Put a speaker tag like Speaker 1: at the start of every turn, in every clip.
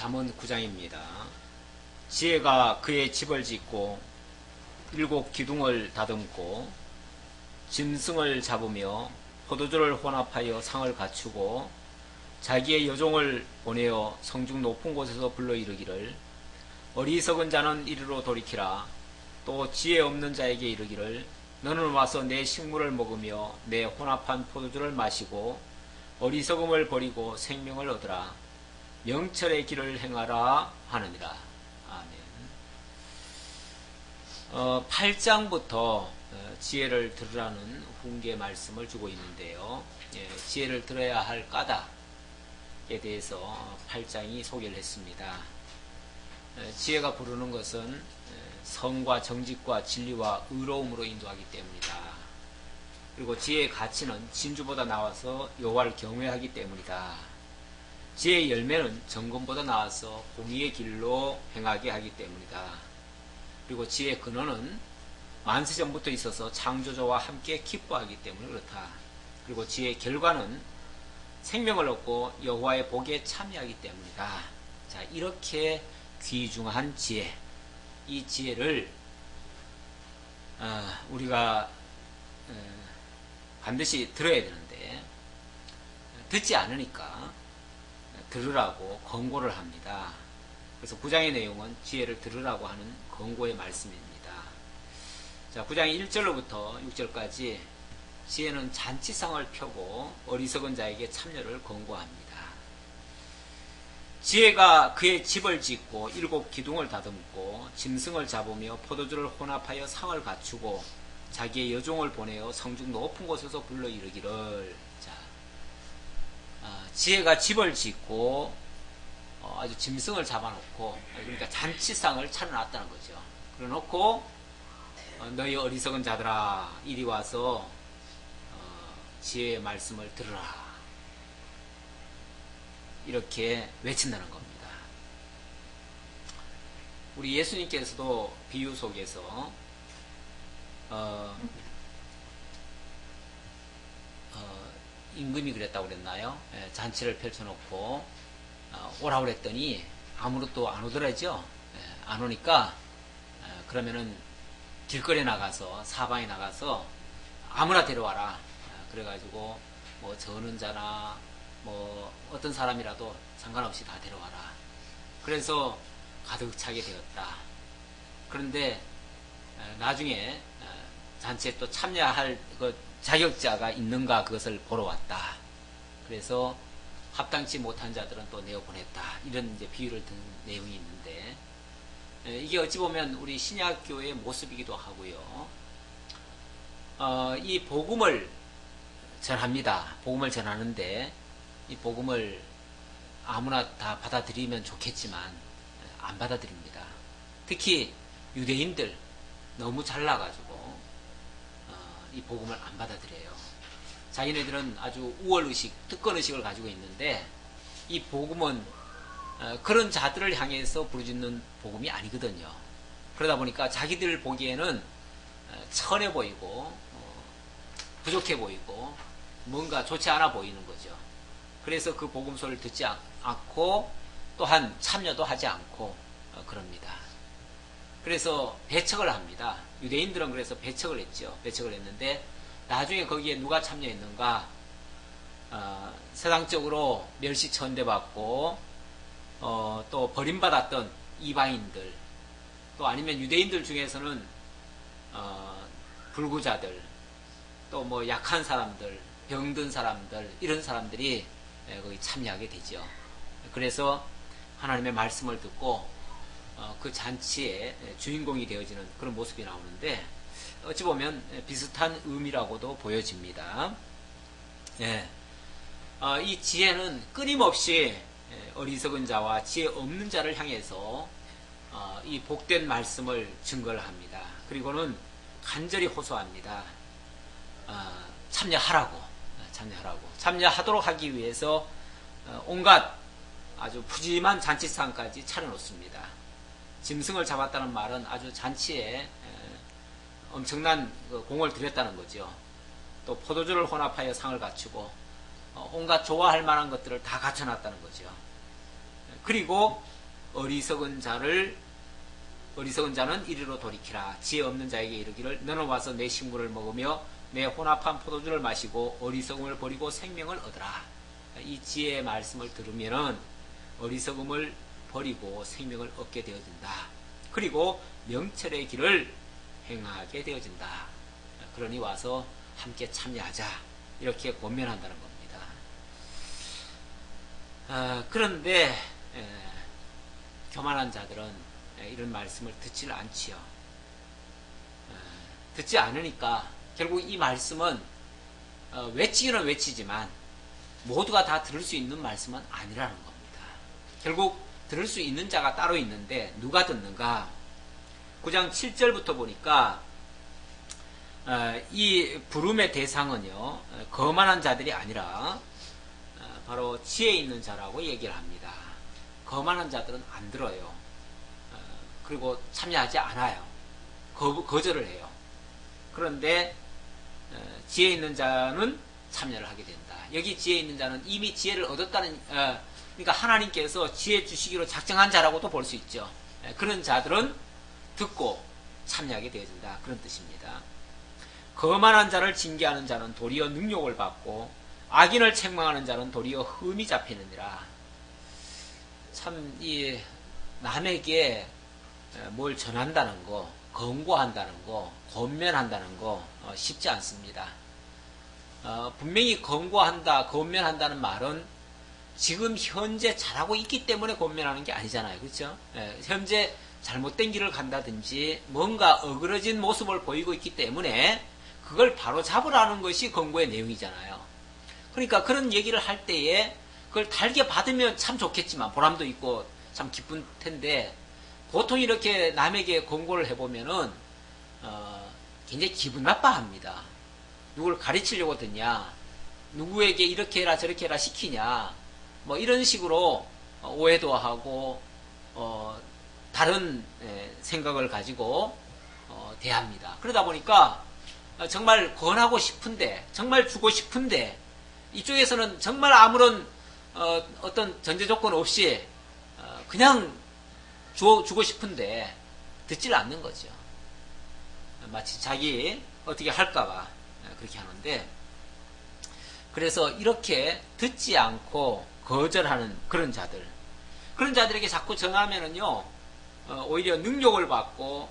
Speaker 1: 잠언 9장입니다. 지혜가 그의 집을 짓고 일곱 기둥을 다듬고 짐승을 잡으며 포도주를 혼합하여 상을 갖추고 자기의 여종을 보내어 성중 높은 곳에서 불러 이르기를 어리석은 자는 이리로 돌이키라. 또 지혜 없는 자에게 이르기를 너는 와서 내 식물을 먹으며 내 혼합한 포도주를 마시고 어리석음을 버리고 생명을 얻으라. 명철의 길을 행하라 하느니라. 아멘. 8장부터 지혜를 들으라는 훈계 말씀을 주고 있는데요. 지혜를 들어야 할 까닭에 대해서 8장이 소개를 했습니다. 지혜가 부르는 것은 성과 정직과 진리와 의로움으로 인도하기 때문이다. 그리고 지혜의 가치는 진주보다 나와서 여호와를 경외하기 때문이다. 지혜의 열매는 정금보다 나와서 공의의 길로 행하게 하기 때문이다. 그리고 지혜의 근원은 만세전부터 있어서 창조주와 함께 기뻐하기 때문에 그렇다. 그리고 지혜의 결과는 생명을 얻고 여호와의 복에 참여하기 때문이다. 자, 이렇게 귀중한 지혜, 이 지혜를 우리가 반드시 들어야 되는데 듣지 않으니까 들으라고 권고를 합니다. 그래서 9장의 내용은 지혜를 들으라고 하는 권고의 말씀입니다. 자, 9장 1절로부터 6절까지 지혜는 잔치상을 펴고 어리석은 자에게 참여를 권고합니다. 지혜가 그의 집을 짓고 일곱 기둥을 다듬고 짐승을 잡으며 포도주를 혼합하여 상을 갖추고 자기의 여종을 보내어 성중 높은 곳에서 불러 이르기를. 자, 지혜가 집을 짓고 아주 짐승을 잡아놓고, 그러니까 잔치상을 차려놨다는 거죠. 그래놓고 너희 어리석은 자들아 이리 와서 지혜의 말씀을 들으라, 이렇게 외친다는 겁니다. 우리 예수님께서도 비유 속에서 임금이 그랬다고 그랬나요? 잔치를 펼쳐놓고 오라고 그랬더니 아무것도 안 오더라죠. 안 오니까 그러면은 길거리에 나가서, 사방에 나가서 아무나 데려와라. 그래가지고 뭐 저는 자나 뭐 어떤 사람이라도 상관없이 다 데려와라. 그래서 가득 차게 되었다. 그런데 나중에 잔치에 또 참여할 그 자격자가 있는가 그것을 보러 왔다. 그래서 합당치 못한 자들은 또 내어보냈다. 이런 이제 비유를 든 내용이 있는데, 이게 어찌 보면 우리 신약교회의 모습이기도 하고요. 이 복음을 전합니다. 복음을 전하는데 이 복음을 아무나 다 받아들이면 좋겠지만 안 받아들입니다. 특히 유대인들 너무 잘나가지고 이 복음을 안 받아들여요. 자기네들은 아주 우월의식, 특권의식을 가지고 있는데 이 복음은 그런 자들을 향해서 부르짖는 복음이 아니거든요. 그러다 보니까 자기들 보기에는 천해 보이고 부족해 보이고 뭔가 좋지 않아 보이는 거죠. 그래서 그 복음소리를 듣지 않고 또한 참여도 하지 않고 그럽니다. 그래서 배척을 합니다. 유대인들은 그래서 배척을 했죠. 배척을 했는데 나중에 거기에 누가 참여했는가? 세상적으로 멸시천대받고 또 버림받았던 이방인들, 또 아니면 유대인들 중에서는 불구자들, 또 뭐 약한 사람들, 병든 사람들, 이런 사람들이 거기 참여하게 되죠. 그래서 하나님의 말씀을 듣고 그 잔치의 주인공이 되어지는 그런 모습이 나오는데, 어찌 보면 비슷한 의미라고도 보여집니다. 이 지혜는 끊임없이 어리석은 자와 지혜 없는 자를 향해서 이 복된 말씀을 증거를 합니다. 그리고는 간절히 호소합니다. 참여하라고. 참여하도록 하기 위해서 온갖 아주 푸짐한 잔치상까지 차려놓습니다. 짐승을 잡았다는 말은 아주 잔치에 엄청난 공을 들였다는 거죠. 또 포도주를 혼합하여 상을 갖추고 온갖 좋아할 만한 것들을 다 갖춰놨다는 거죠. 그리고 어리석은 자는 이리로 돌이키라. 지혜 없는 자에게 이르기를 너는 와서 내 식물을 먹으며 내 혼합한 포도주를 마시고 어리석음을 버리고 생명을 얻으라. 이 지혜의 말씀을 들으면은 어리석음을 버리고 생명을 얻게 되어진다. 그리고 명철의 길을 행하게 되어진다. 그러니 와서 함께 참여하자. 이렇게 권면한다는 겁니다. 그런데 교만한 자들은 이런 말씀을 듣지를 않지요. 듣지 않으니까 결국 이 말씀은 외치기는 외치지만 모두가 다 들을 수 있는 말씀은 아니라는 겁니다. 결국 들을 수 있는 자가 따로 있는데 누가 듣는가? 9장 7절부터 보니까 이 부름의 대상은요, 거만한 자들이 아니라 바로 지혜 있는 자라고 얘기를 합니다. 거만한 자들은 안 들어요. 그리고 참여하지 않아요. 거절을 해요. 그런데 지혜 있는 자는 참여를 하게 된다. 여기 지혜 있는 자는 이미 지혜를 얻었다는, 그러니까 하나님께서 지혜 주시기로 작정한 자라고도 볼 수 있죠. 그런 자들은 듣고 참여하게 되어진다. 그런 뜻입니다. 거만한 자를 징계하는 자는 도리어 능욕을 받고 악인을 책망하는 자는 도리어 흠이 잡히느니라. 참 이 남에게 뭘 전한다는 거, 권고한다는 거, 권면한다는 거 쉽지 않습니다. 분명히 권고한다, 권면한다는 말은 지금 현재 잘하고 있기 때문에 권면하는 게 아니잖아요. 그렇죠? 현재 잘못된 길을 간다든지 뭔가 어그러진 모습을 보이고 있기 때문에 그걸 바로 잡으라는 것이 권고의 내용이잖아요. 그러니까 그런 얘기를 할 때에 그걸 달게 받으면 참 좋겠지만 보람도 있고 참 기쁜 텐데 보통 이렇게 남에게 권고를 해보면은 굉장히 기분 나빠합니다. 누굴 가르치려고 듣냐, 누구에게 이렇게 해라 저렇게 해라 시키냐, 뭐 이런 식으로 오해도 하고 다른 생각을 가지고 대합니다. 그러다 보니까 정말 권하고 싶은데, 정말 주고 싶은데 이쪽에서는 정말 아무런 어떤 전제 조건 없이 그냥 주고 싶은데 듣질 않는 거죠. 마치 자기 어떻게 할까봐 그렇게 하는데, 그래서 이렇게 듣지 않고 거절하는 그런 자들에게 자꾸 전하면은요, 오히려 능욕을 받고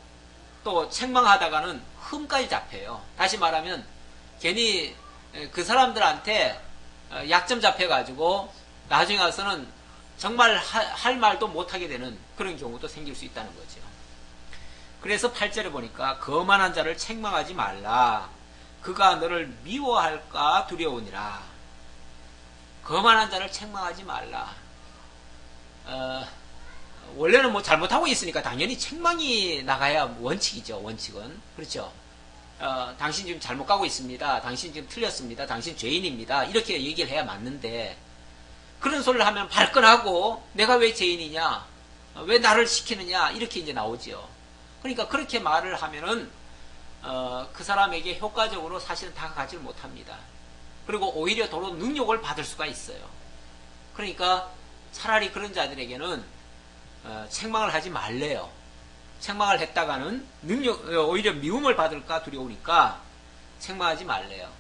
Speaker 1: 또 책망하다가는 흠까지 잡혀요. 다시 말하면 괜히 그 사람들한테 약점 잡혀가지고 나중에 와서는 정말 할 말도 못하게 되는 그런 경우도 생길 수 있다는 거죠. 그래서 8절에 보니까 거만한 자를 책망하지 말라. 그가 너를 미워할까 두려우니라. 거만한 자를 책망하지 말라. 원래는 뭐 잘못하고 있으니까 당연히 책망이 나가야 원칙이죠. 원칙은. 그렇죠. 당신 지금 잘못 가고 있습니다. 당신 지금 틀렸습니다. 당신 죄인입니다. 이렇게 얘기를 해야 맞는데, 그런 소리를 하면 발끈하고 내가 왜 죄인이냐, 왜 나를 시키느냐, 이렇게 이제 나오죠. 그러니까 그렇게 말을 하면은 그 사람에게 효과적으로 사실은 다가가지를 못합니다. 그리고 오히려 도로 능욕을 받을 수가 있어요. 그러니까 차라리 그런 자들에게는 책망을 하지 말래요. 책망을 했다가는 오히려 미움을 받을까 두려우니까 책망하지 말래요.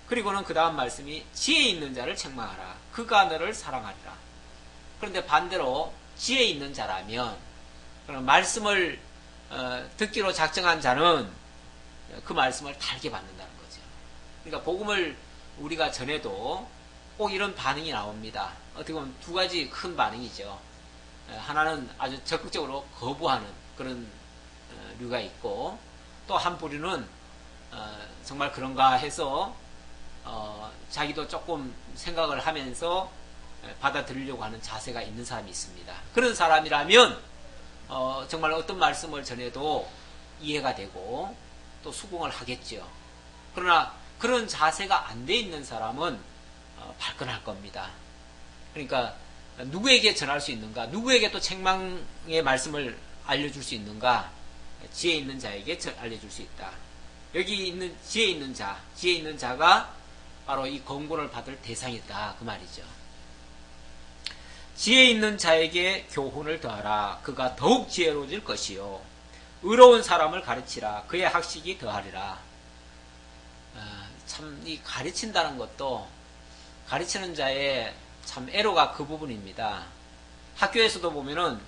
Speaker 1: 그리고는 그 다음 말씀이 지혜 있는 자를 책망하라. 그가 너를 사랑하리라. 그런데 반대로 지혜 있는 자라면, 그럼 말씀을 듣기로 작정한 자는 그 말씀을 달게 받는다는 거죠. 그러니까 복음을 우리가 전해도 꼭 이런 반응이 나옵니다. 어떻게 보면 두 가지 큰 반응이죠. 하나는 아주 적극적으로 거부하는 그런 류가 있고, 또 한 부류는 정말 그런가 해서 자기도 조금 생각을 하면서 받아들이려고 하는 자세가 있는 사람이 있습니다. 그런 사람이라면 정말 어떤 말씀을 전해도 이해가 되고 또 수긍을 하겠죠. 그러나 그런 자세가 안 돼 있는 사람은 발끈할 겁니다. 그러니까 누구에게 전할 수 있는가, 누구에게 또 책망의 말씀을 알려줄 수 있는가, 지혜 있는 자에게 알려줄 수 있다. 여기 있는 지혜 있는 자가 바로 이 권고를 받을 대상이다, 그 말이죠. 지혜 있는 자에게 교훈을 더하라. 그가 더욱 지혜로워질 것이요. 의로운 사람을 가르치라. 그의 학식이 더하리라. 참, 이 가르친다는 것도 가르치는 자의 참 애로가 그 부분입니다. 학교에서도 보면은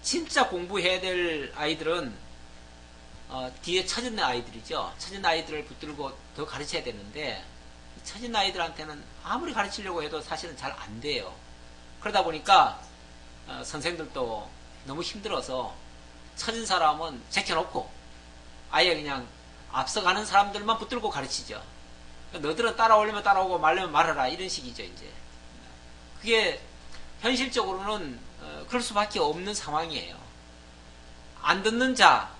Speaker 1: 진짜 공부해야 될 아이들은 뒤에 처진 아이들이죠. 처진 아이들을 붙들고 더 가르쳐야 되는데 처진 아이들한테는 아무리 가르치려고 해도 사실은 잘 안 돼요. 그러다 보니까 선생들도 너무 힘들어서 처진 사람은 제껴놓고 아예 그냥 앞서가는 사람들만 붙들고 가르치죠. 너들은 따라오려면 따라오고 말려면 말하라 이런 식이죠. 이제 그게 현실적으로는 그럴 수밖에 없는 상황이에요. 안 듣는 자,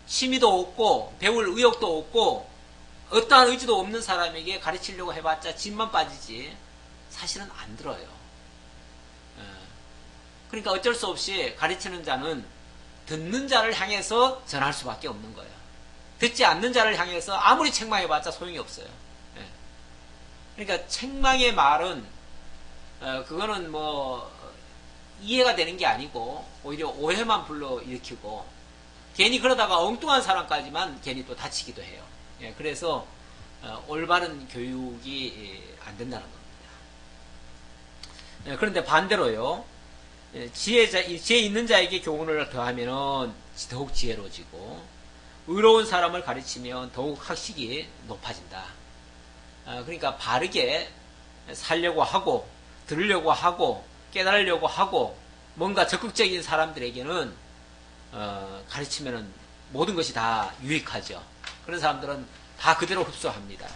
Speaker 1: 취미도 없고 배울 의욕도 없고 어떠한 의지도 없는 사람에게 가르치려고 해봤자 진만 빠지지 사실은 안 들어요. 그러니까 어쩔 수 없이 가르치는 자는 듣는 자를 향해서 전할 수밖에 없는 거예요. 듣지 않는 자를 향해서 아무리 책망해봤자 소용이 없어요. 그러니까 책망의 말은 그거는 뭐 이해가 되는 게 아니고 오히려 오해만 불러일으키고 괜히 그러다가 엉뚱한 사람까지만 괜히 또 다치기도 해요. 그래서 올바른 교육이 안 된다는 겁니다. 그런데 반대로요. 지혜 있는 자에게 교훈을 더하면 더욱 지혜로워지고 의로운 사람을 가르치면 더욱 학식이 높아진다. 그러니까 바르게 살려고 하고 들으려고 하고 깨달으려고 하고 뭔가 적극적인 사람들에게는 가르치면 모든 것이 다 유익하죠. 그런 사람들은 다 그대로 흡수합니다.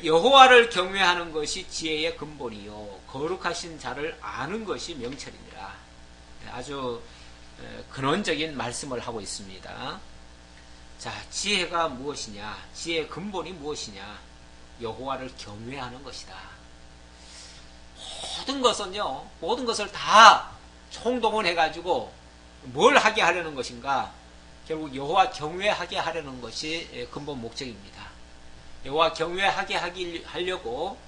Speaker 1: 여호와를 경외하는 것이 지혜의 근본이요 거룩하신 자를 아는 것이 명철이니라. 아주 근원적인 말씀을 하고 있습니다. 자, 지혜가 무엇이냐? 지혜의 근본이 무엇이냐? 여호와를 경외하는 것이다. 모든 것을 다 총동원해가지고 뭘 하게 하려는 것인가? 결국 여호와 경외하게 하려는 것이 근본 목적입니다. 여호와 경외하게 하려고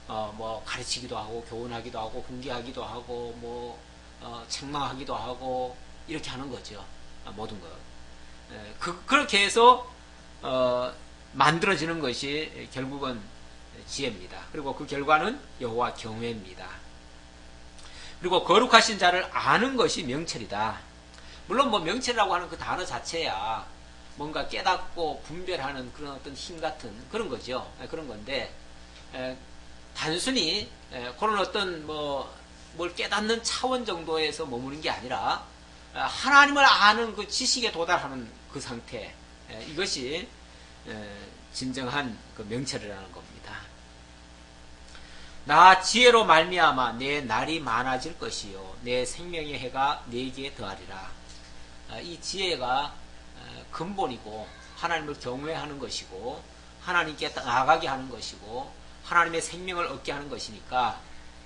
Speaker 1: 뭐 가르치기도 하고 교훈하기도 하고 훈계하기도 하고 뭐 책망하기도 하고 이렇게 하는 거죠. 모든 것. 그렇게 해서 만들어지는 것이 결국은 지혜입니다. 그리고 그 결과는 여호와 경외입니다. 그리고 거룩하신 자를 아는 것이 명철이다. 물론 뭐 명철이라고 하는 그 단어 자체야 뭔가 깨닫고 분별하는 그런 어떤 힘 같은 그런 거죠. 그런 건데 단순히 그런 어떤 뭘 깨닫는 차원 정도에서 머무는 게 아니라 하나님을 아는 그 지식에 도달하는 그 상태, 이것이 진정한 그 명철이라는 겁니다. 나 지혜로 말미암아 내 날이 많아질 것이요 내 생명의 해가 내게 더하리라. 이 지혜가 근본이고 하나님을 경외하는 것이고 하나님께 나아가게 하는 것이고 하나님의 생명을 얻게 하는 것이니까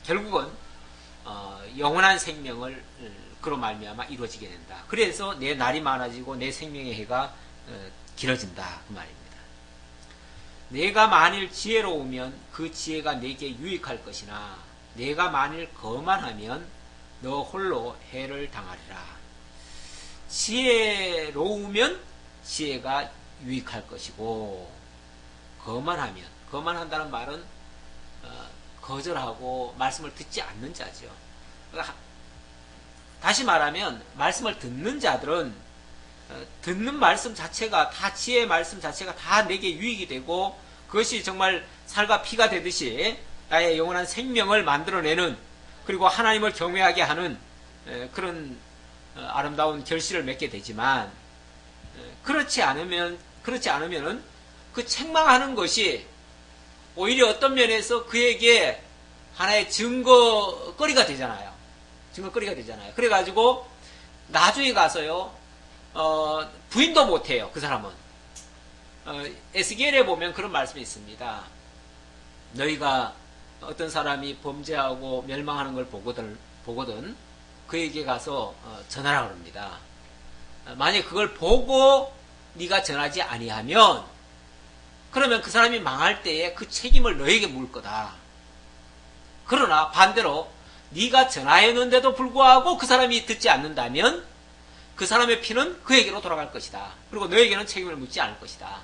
Speaker 1: 결국은 영원한 생명을 그로 말미암아 이루어지게 된다. 그래서 내 날이 많아지고 내 생명의 해가 길어진다 그 말입니다. 내가 만일 지혜로우면 그 지혜가 내게 유익할 것이나 내가 만일 거만하면 너 홀로 해를 당하리라. 지혜로우면 지혜가 유익할 것이고 거만한다는 말은 거절하고 말씀을 듣지 않는 자죠. 그러니까 다시 말하면 말씀을 듣는 자들은 듣는 말씀 자체가 다 지혜의 말씀 자체가 다 내게 유익이 되고 그것이 정말 살과 피가 되듯이 나의 영원한 생명을 만들어내는 그리고 하나님을 경외하게 하는 그런 아름다운 결실을 맺게 되지만 그렇지 않으면은 그 책망하는 것이 오히려 어떤 면에서 그에게 하나의 증거거리가 되잖아요. 그래가지고 나중에 가서요 부인도 못해요. 그 사람은 에스겔에 보면 그런 말씀이 있습니다. 너희가 어떤 사람이 범죄하고 멸망하는 걸 보거든 그에게 가서 전하라 그럽니다. 만약 그걸 보고 네가 전하지 아니하면 그러면 그 사람이 망할 때에 그 책임을 너에게 물 거다. 그러나 반대로 네가 전하였는데도 불구하고 그 사람이 듣지 않는다면 그 사람의 피는 그에게로 돌아갈 것이다. 그리고 너에게는 책임을 묻지 않을 것이다.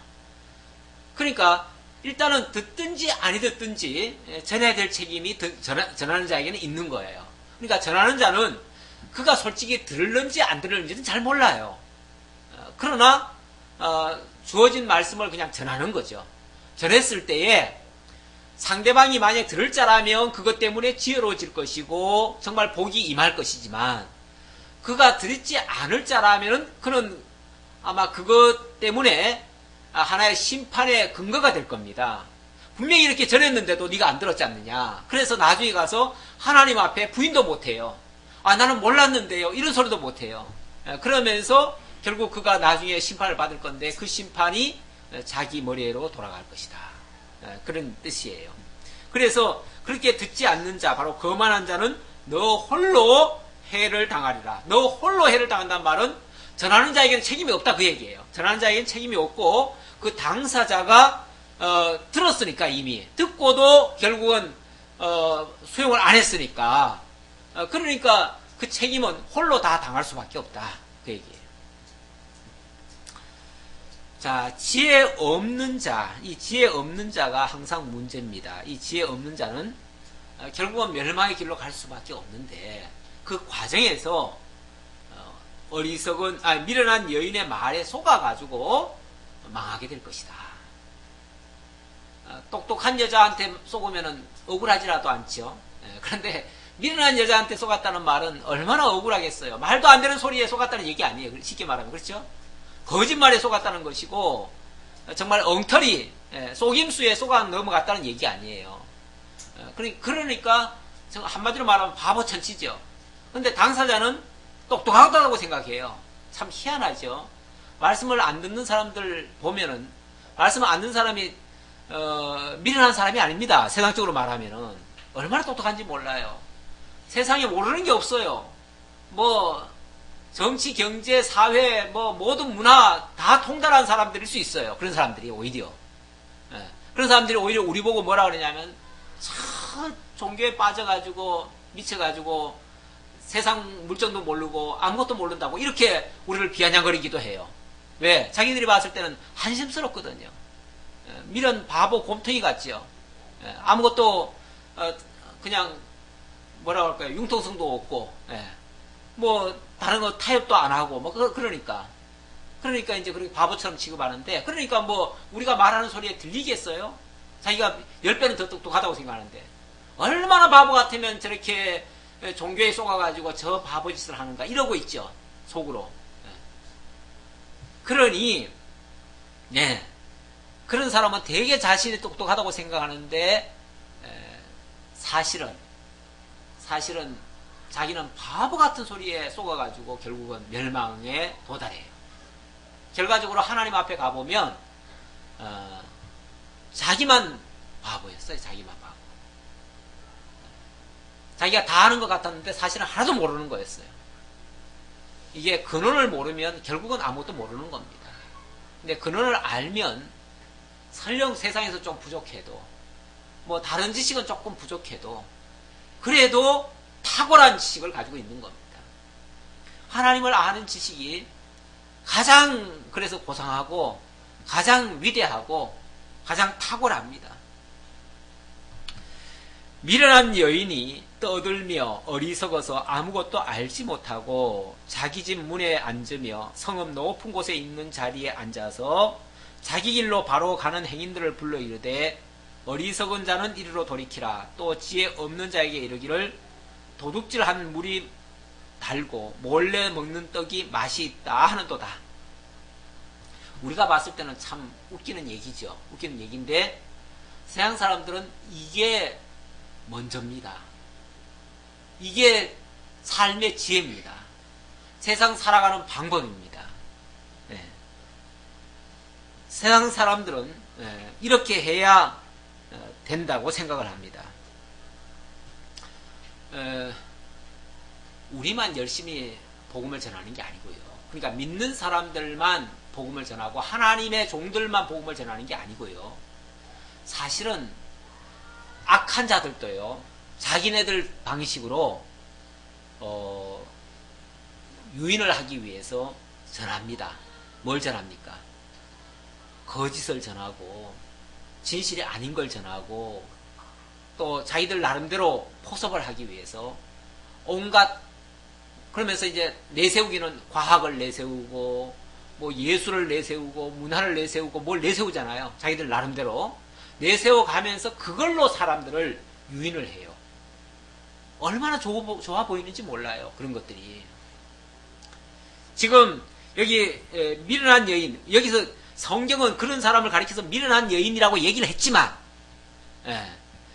Speaker 1: 그러니까 일단은 듣든지 아니 듣든지 전해야 될 책임이 전하는 자에게는 있는 거예요. 그러니까 전하는 자는 그가 솔직히 들을는지 안 들을는지는 잘 몰라요. 그러나 주어진 말씀을 그냥 전하는 거죠. 전했을 때에 상대방이 만약 들을 자라면 그것 때문에 지혜로워질 것이고 정말 복이 임할 것이지만 그가 듣지 않을 자라면 그는 아마 그것 때문에 하나의 심판의 근거가 될 겁니다. 분명히 이렇게 전했는데도 네가 안 들었지 않느냐. 그래서 나중에 가서 하나님 앞에 부인도 못해요. 나는 몰랐는데요. 이런 소리도 못해요. 그러면서 결국 그가 나중에 심판을 받을 건데 그 심판이 자기 머리로 돌아갈 것이다. 그런 뜻이에요. 그래서 그렇게 듣지 않는 자, 바로 거만한 자는 너 홀로 해를 당하리라. 너 홀로 해를 당한다는 말은 전하는 자에게는 책임이 없다 그 얘기예요. 전하는 자에게는 책임이 없고 그 당사자가 들었으니까 이미 듣고도 결국은 수용을 안 했으니까 그러니까 그 책임은 홀로 다 당할 수밖에 없다 그 얘기예요. 자, 지혜 없는 자, 이 지혜 없는 자가 항상 문제입니다. 이 지혜 없는 자는 결국은 멸망의 길로 갈 수밖에 없는데 그 과정에서 어리석은 미련한 여인의 말에 속아가지고 망하게 될 것이다. 똑똑한 여자한테 속으면 억울하지라도 않죠. 그런데 미련한 여자한테 속았다는 말은 얼마나 억울하겠어요. 말도 안 되는 소리에 속았다는 얘기 아니에요. 쉽게 말하면 그렇죠. 거짓말에 속았다는 것이고 정말 엉터리 속임수에 속아 넘어갔다는 얘기 아니에요. 그러니까 한마디로 말하면 바보천치죠. 근데 당사자는 똑똑하다고 생각해요. 참 희한하죠. 말씀을 안 듣는 사람들 보면은 말씀을 안 듣는 사람이 미련한 사람이 아닙니다. 세상적으로 말하면은 얼마나 똑똑한지 몰라요. 세상에 모르는 게 없어요. 뭐 정치, 경제, 사회, 뭐 모든 문화 다 통달한 사람들일 수 있어요. 그런 사람들이 오히려 그런 사람들이 오히려 우리 보고 뭐라 그러냐면 참 종교에 빠져가지고 미쳐가지고 세상 물정도 모르고 아무것도 모른다고 이렇게 우리를 비아냥거리기도 해요. 왜? 자기들이 봤을 때는 한심스럽거든요. 미련 바보 곰탱이 같지요. 아무것도 그냥 뭐라고 할까요? 융통성도 없고 뭐 다른 거 타협도 안 하고 뭐 그러니까 이제 그렇게 바보처럼 취급하는데 그러니까 뭐 우리가 말하는 소리에 들리겠어요? 자기가 10배는 더 똑똑하다고 생각하는데 얼마나 바보 같으면 저렇게 종교에 속아가지고 저 바보짓을 하는가 이러고 있죠. 속으로. 그러니 그런 사람은 되게 자신이 똑똑하다고 생각하는데 사실은 자기는 바보 같은 소리에 속아가지고 결국은 멸망에 도달해요. 결과적으로 하나님 앞에 가보면 자기만 바보였어요. 자기만 바보. 자기가 다 아는 것 같았는데 사실은 하나도 모르는 거였어요. 이게 근원을 모르면 결국은 아무것도 모르는 겁니다. 근데 근원을 알면 설령 세상에서 좀 부족해도 뭐 다른 지식은 조금 부족해도 그래도 탁월한 지식을 가지고 있는 겁니다. 하나님을 아는 지식이 가장 그래서 고상하고 가장 위대하고 가장 탁월합니다. 미련한 여인이 떠들며 어리석어서 아무것도 알지 못하고 자기 집 문에 앉으며 성읍 높은 곳에 있는 자리에 앉아서 자기 길로 바로 가는 행인들을 불러 이르되 어리석은 자는 이리로 돌이키라. 또 지혜 없는 자에게 이르기를 도둑질한 물이 달고 몰래 먹는 떡이 맛이 있다 하는도다. 우리가 봤을 때는 참 웃기는 얘기죠. 웃기는 얘기인데 세상 사람들은 이게 먼저입니다. 이게 삶의 지혜입니다. 세상 살아가는 방법입니다. 세상 사람들은 이렇게 해야 된다고 생각을 합니다. 우리만 열심히 복음을 전하는 게 아니고요. 그러니까 믿는 사람들만 복음을 전하고 하나님의 종들만 복음을 전하는 게 아니고요. 사실은 악한 자들도요. 자기네들 방식으로 유인을 하기 위해서 전합니다. 뭘 전합니까? 거짓을 전하고 진실이 아닌 걸 전하고 또 자기들 나름대로 포섭을 하기 위해서 온갖 그러면서 이제 내세우기는 과학을 내세우고 뭐 예술을 내세우고 문화를 내세우고 뭘 내세우잖아요. 자기들 나름대로 내세워 가면서 그걸로 사람들을 유인을 해요. 얼마나 좋아 보이는지 몰라요. 그런 것들이. 지금 여기 미련한 여인, 여기서 성경은 그런 사람을 가리켜서 미련한 여인이라고 얘기를 했지만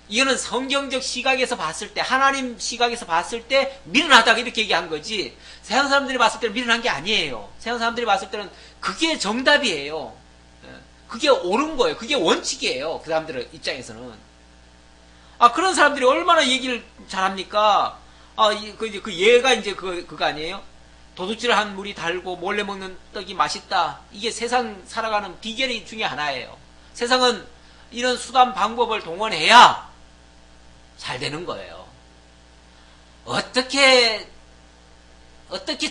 Speaker 1: 이거는 성경적 시각에서 봤을 때, 하나님 시각에서 봤을 때 미련하다고 이렇게 얘기한 거지, 세상 사람들이 봤을 때는 미련한 게 아니에요. 세상 사람들이 봤을 때는 그게 정답이에요. 그게 옳은 거예요. 그게 원칙이에요. 그 사람들 입장에서는. 그런 사람들이 얼마나 얘기를 잘합니까? 그 얘가 이제 그거 아니에요? 도둑질 한 물이 달고 몰래 먹는 떡이 맛있다. 이게 세상 살아가는 비결 중에 하나예요. 세상은 이런 수단 방법을 동원해야 잘 되는 거예요. 어떻게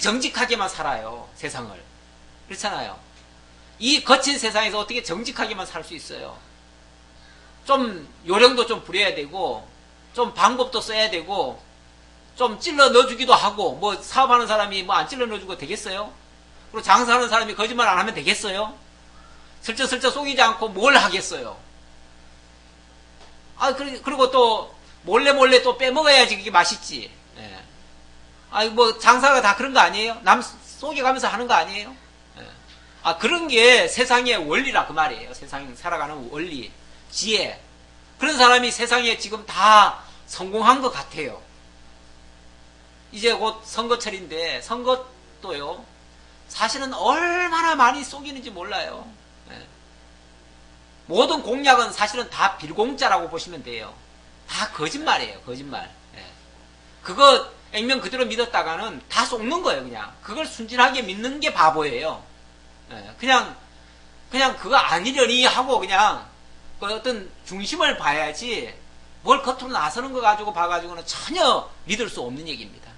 Speaker 1: 정직하게만 살아요, 세상을. 그렇잖아요. 이 거친 세상에서 어떻게 정직하게만 살 수 있어요. 좀 요령도 좀 부려야 되고, 좀 방법도 써야 되고, 좀 찔러 넣어주기도 하고, 뭐 사업하는 사람이 뭐 안 찔러 넣어주고 되겠어요? 그리고 장사하는 사람이 거짓말 안 하면 되겠어요? 슬쩍슬쩍 속이지 않고 뭘 하겠어요? 그리고 또 몰래 또 빼먹어야지 그게 맛있지. 뭐 장사가 다 그런 거 아니에요? 남 속여가면서 하는 거 아니에요? 그런 게 세상의 원리라 그 말이에요. 세상에 살아가는 원리, 지혜. 그런 사람이 세상에 지금 다 성공한 것 같아요. 이제 곧 선거철인데 선거도요, 사실은 얼마나 많이 속이는지 몰라요. 모든 공약은 사실은 다 빌공짜라고 보시면 돼요. 다 거짓말이에요. 거짓말. 그거 액면 그대로 믿었다가는 다 속는 거예요. 그냥 그걸 순진하게 믿는 게 바보예요. 그냥 그거 아니려니 하고 그냥 그 어떤 중심을 봐야지, 뭘 겉으로 나서는 거 가지고 봐가지고는 전혀 믿을 수 없는 얘기입니다.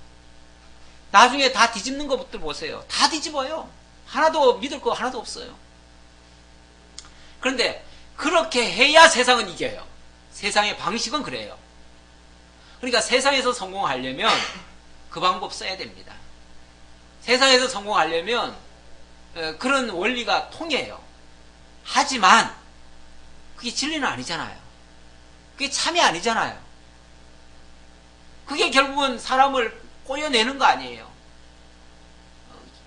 Speaker 1: 나중에 다 뒤집는 것들 보세요. 다 뒤집어요. 하나도 믿을 거 하나도 없어요. 그런데 그렇게 해야 세상은 이겨요. 세상의 방식은 그래요. 그러니까 세상에서 성공하려면 그 방법 써야 됩니다. 세상에서 성공하려면 그런 원리가 통해요. 하지만 그게 진리는 아니잖아요. 그게 참이 아니잖아요. 그게 결국은 사람을 꼬여내는 거 아니에요.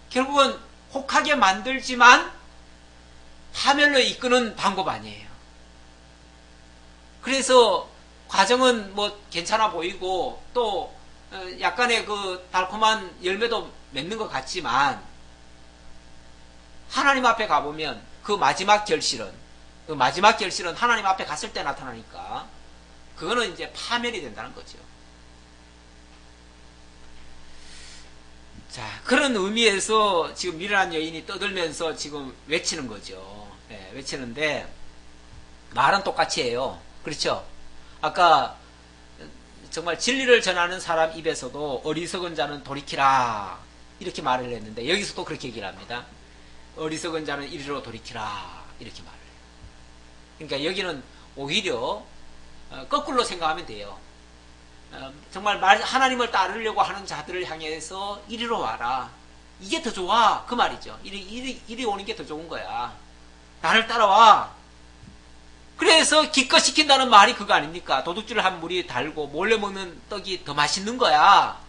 Speaker 1: 결국은 혹하게 만들지만 파멸로 이끄는 방법 아니에요. 그래서 과정은 뭐 괜찮아 보이고 또 약간의 그 달콤한 열매도 맺는 것 같지만, 하나님 앞에 가보면 그 마지막 결실은 하나님 앞에 갔을 때 나타나니까 그거는 이제 파멸이 된다는 거죠. 자, 그런 의미에서 지금 미련한 여인이 떠들면서 지금 외치는 거죠. 외치는데 말은 똑같이 해요. 그렇죠? 아까 정말 진리를 전하는 사람 입에서도 어리석은 자는 돌이키라 이렇게 말을 했는데, 여기서도 그렇게 얘기를 합니다. 어리석은 자는 이리로 돌이키라 이렇게 말을 해요. 그러니까 여기는 오히려 거꾸로 생각하면 돼요. 정말 하나님을 따르려고 하는 자들을 향해서 이리로 와라. 이게 더 좋아. 그 말이죠. 이리 오는 게 더 좋은 거야. 나를 따라와. 그래서 기껏 시킨다는 말이 그거 아닙니까? 도둑질 한 물이 달고 몰래 먹는 떡이 더 맛있는 거야.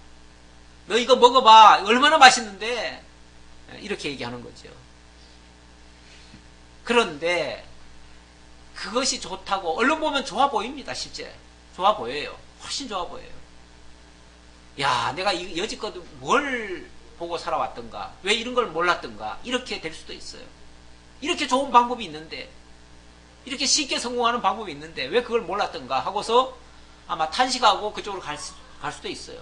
Speaker 1: 너 이거 먹어봐. 얼마나 맛있는데. 이렇게 얘기하는 거죠. 그런데 그것이 좋다고 언론 보면 좋아 보입니다. 실제 좋아 보여요. 훨씬 좋아 보여요. 야, 내가 여지껏 뭘 보고 살아왔던가, 왜 이런 걸 몰랐던가, 이렇게 될 수도 있어요. 이렇게 좋은 방법이 있는데, 이렇게 쉽게 성공하는 방법이 있는데 왜 그걸 몰랐던가 하고서 아마 탄식하고 그쪽으로 갈 수도 있어요.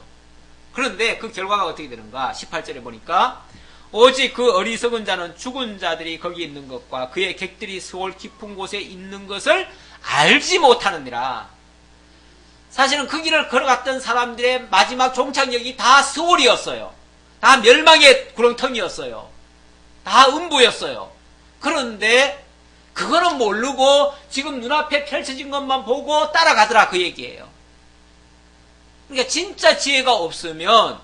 Speaker 1: 그런데 그 결과가 어떻게 되는가? 18절에 보니까 오직 그 어리석은 자는 죽은 자들이 거기 있는 것과 그의 객들이 스올 깊은 곳에 있는 것을 알지 못하느니라. 사실은 그 길을 걸어갔던 사람들의 마지막 종착역이 다 서울이었어요. 다 멸망의 구렁텅이였어요. 다 음부였어요. 그런데 그거는 모르고 지금 눈앞에 펼쳐진 것만 보고 따라가더라, 그 얘기예요. 그러니까 진짜 지혜가 없으면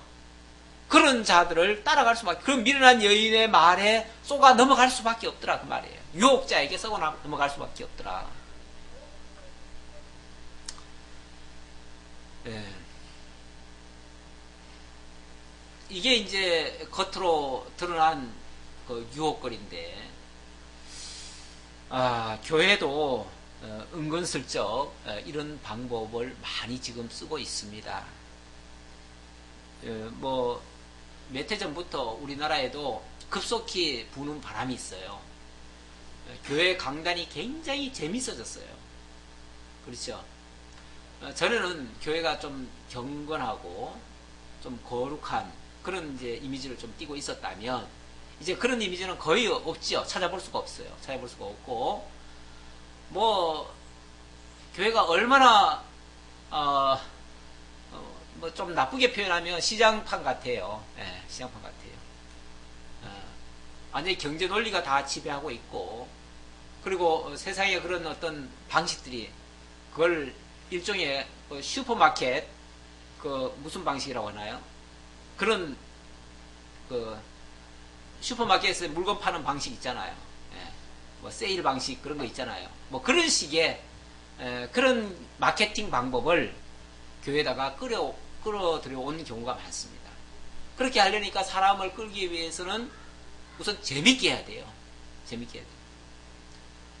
Speaker 1: 그런 자들을 따라갈 수밖에, 그 미련한 여인의 말에 쏘가 넘어갈 수밖에 없더라, 그 말이에요. 유혹자에게 쏘고 넘어갈 수밖에 없더라. 예. 이게 이제 겉으로 드러난 그 유혹거리인데, 교회도 은근슬쩍 이런 방법을 많이 지금 쓰고 있습니다. 뭐 몇 해 전부터 우리나라에도 급속히 부는 바람이 있어요. 교회 강단이 굉장히 재밌어졌어요. 그렇죠? 전에는 교회가 좀 경건하고 좀 거룩한 그런 이제 이미지를 좀 띠고 있었다면, 이제 그런 이미지는 거의 없지요. 찾아볼 수가 없어요. 찾아볼 수가 없고, 뭐 교회가 얼마나 뭐 좀 나쁘게 표현하면 시장판 같아요. 예, 시장판 같아요. 완전히 경제 논리가 다 지배하고 있고, 그리고 세상에 그런 어떤 방식들이, 그걸 일종의 슈퍼마켓, 그 무슨 방식이라고 하나요? 그런 그 슈퍼마켓에서 물건 파는 방식 있잖아요. 예, 뭐 세일 방식 그런 거 있잖아요. 뭐 그런 식의 그런 마케팅 방법을 교회에다가 끌어들여온 경우가 많습니다. 그렇게 하려니까 사람을 끌기 위해서는 우선 재밌게 해야 돼요. 재밌게 해야 돼요.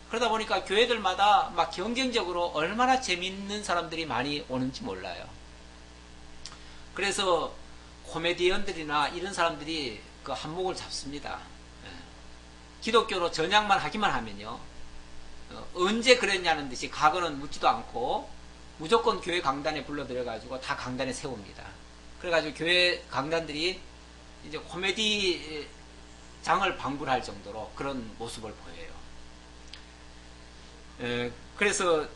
Speaker 1: 그러다 보니까 교회들마다 막 경쟁적으로 얼마나 재밌는 사람들이 많이 오는지 몰라요. 그래서 코미디언들이나 이런 사람들이 그 한몫을 잡습니다. 기독교로 전향만 하기만 하면요, 언제 그랬냐는 듯이 과거는 묻지도 않고 무조건 교회 강단에 불러들여가지고 다 강단에 세웁니다. 그래가지고 교회 강단들이 이제 코미디 장을 방불할 정도로 그런 모습을 보여요. 그래서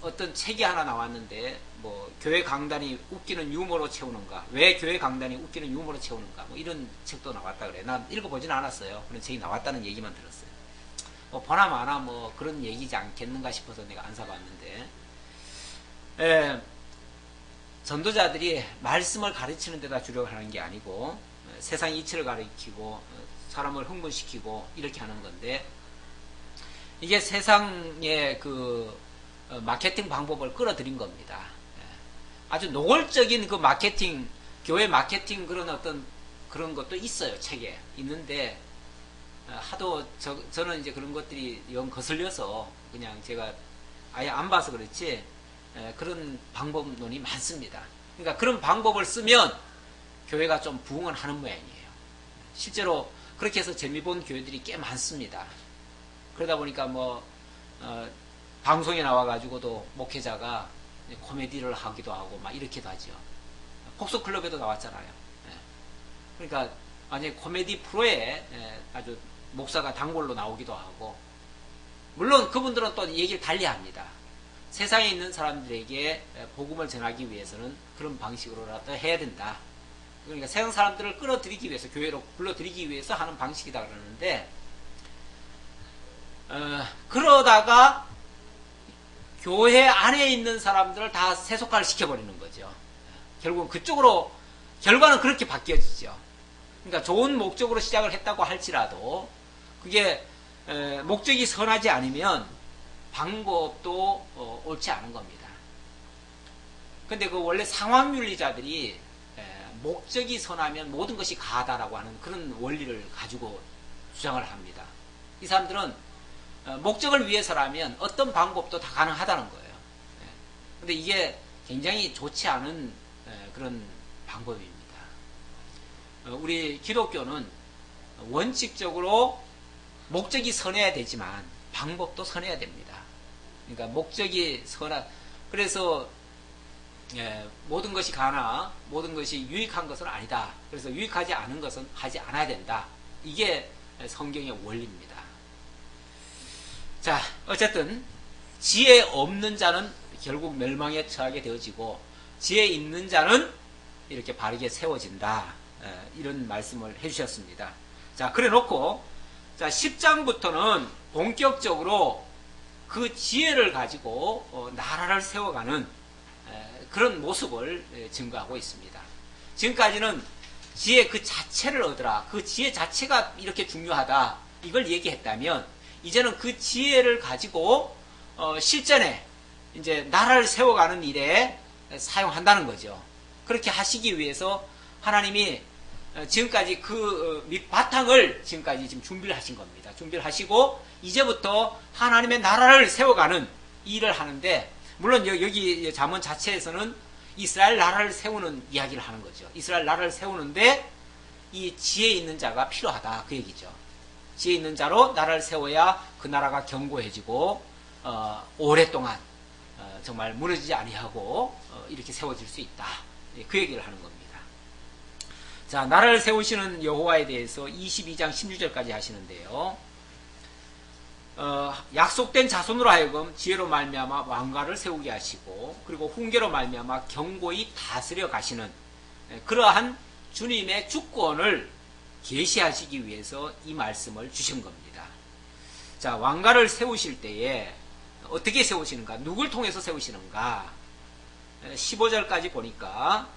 Speaker 1: 어떤 책이 하나 나왔는데, 뭐 교회 강단이 웃기는 유머로 채우는가, 왜 교회 강단이 웃기는 유머로 채우는가, 뭐 이런 책도 나왔다 그래. 난 읽어보지는 않았어요. 그런 책이 나왔다는 얘기만 들었어요. 뭐 보나 마나 뭐 그런 얘기지 않겠는가 싶어서 내가 안 사봤는데, 전도자들이 말씀을 가르치는 데다 주력을 하는 게 아니고 세상 이치를 가르치고 사람을 흥분시키고 이렇게 하는 건데, 이게 세상의 그 마케팅 방법을 끌어들인 겁니다. 아주 노골적인 그 마케팅, 교회 마케팅 그런 어떤 그런 것도 있어요. 책에 있는데, 하도 저는 이제 그런 것들이 영 거슬려서 그냥 제가 아예 안 봐서 그렇지, 그런 방법론이 많습니다. 그러니까 그런 방법을 쓰면 교회가 좀 부흥을 하는 모양이에요. 실제로 그렇게 해서 재미 본 교회들이 꽤 많습니다. 그러다 보니까 뭐 방송에 나와가지고도 목회자가 코미디를 하기도 하고 막 이렇게도 하죠. 폭소클럽에도 나왔잖아요. 그러니까 완전히 코미디 프로에 아주 목사가 단골로 나오기도 하고, 물론 그분들은 또 얘기를 달리합니다. 세상에 있는 사람들에게 복음을 전하기 위해서는 그런 방식으로라도 해야 된다. 그러니까 세상 사람들을 끌어들이기 위해서, 교회로 불러들이기 위해서 하는 방식이다 그러는데, 그러다가 교회 안에 있는 사람들을 다 세속화를 시켜버리는 거죠. 결국은 그쪽으로, 결과는 그렇게 바뀌어지죠. 그러니까 좋은 목적으로 시작을 했다고 할지라도 그게 목적이 선하지 않으면 방법도 옳지 않은 겁니다. 근데 그 원래 상황윤리자들이 목적이 선하면 모든 것이 가하다라고 하는 그런 원리를 가지고 주장을 합니다. 이 사람들은 목적을 위해서라면 어떤 방법도 다 가능하다는 거예요. 근데 이게 굉장히 좋지 않은 그런 방법입니다. 우리 기독교는 원칙적으로 목적이 선해야 되지만 방법도 선해야 됩니다. 그러니까 목적이 그래서 모든 것이 가나 모든 것이 유익한 것은 아니다. 그래서 유익하지 않은 것은 하지 않아야 된다. 이게 성경의 원리입니다. 자, 어쨌든 지혜 없는 자는 결국 멸망에 처하게 되어지고 지혜 있는 자는 이렇게 바르게 세워진다. 이런 말씀을 해주셨습니다. 자, 그래 놓고 자 10장부터는 본격적으로 그 지혜를 가지고 나라를 세워가는 그런 모습을 증거하고 있습니다. 지금까지는 지혜 그 자체를 얻으라. 그 지혜 자체가 이렇게 중요하다. 이걸 얘기했다면 이제는 그 지혜를 가지고 실전에 이제 나라를 세워가는 일에 사용한다는 거죠. 그렇게 하시기 위해서 하나님이 지금까지 그 밑바탕을 지금까지 지금 준비를 하신 겁니다. 준비를 하시고 이제부터 하나님의 나라를 세워가는 일을 하는데 물론 여기 잠언 자체에서는 이스라엘 나라를 세우는 이야기를 하는 거죠. 이스라엘 나라를 세우는데 이 지혜 있는 자가 필요하다. 그 얘기죠. 지혜 있는 자로 나라를 세워야 그 나라가 견고해지고 오랫동안 정말 무너지지 아니하고 이렇게 세워질 수 있다. 그 얘기를 하는 겁니다. 자, 나라를 세우시는 여호와에 대해서 22장 16절까지 하시는데요. 약속된 자손으로 하여금 지혜로 말미암아 왕가를 세우게 하시고 그리고 훈계로 말미암아 견고히 다스려 가시는 그러한 주님의 주권을 계시하시기 위해서 이 말씀을 주신 겁니다. 자, 왕가를 세우실 때에 어떻게 세우시는가? 누굴 통해서 세우시는가? 15절까지 보니까